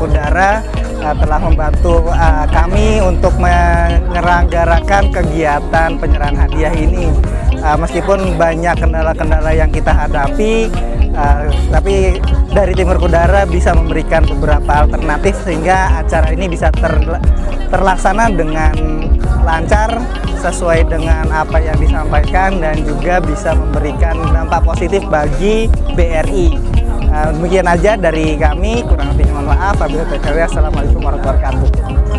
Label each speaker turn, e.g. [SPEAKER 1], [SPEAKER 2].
[SPEAKER 1] Udara telah membantu kami untuk menyelenggarakan kegiatan penyerahan hadiah ini. Meskipun banyak kendala-kendala yang kita hadapi, tapi dari tim Udara bisa memberikan beberapa alternatif sehingga acara ini bisa terlaksana dengan lancar sesuai dengan apa yang disampaikan dan juga bisa memberikan dampak positif bagi BRI. Demikian aja dari kami, kurang lebihnya mohon maaf. Assalamualaikum warahmatullahi wabarakatuh.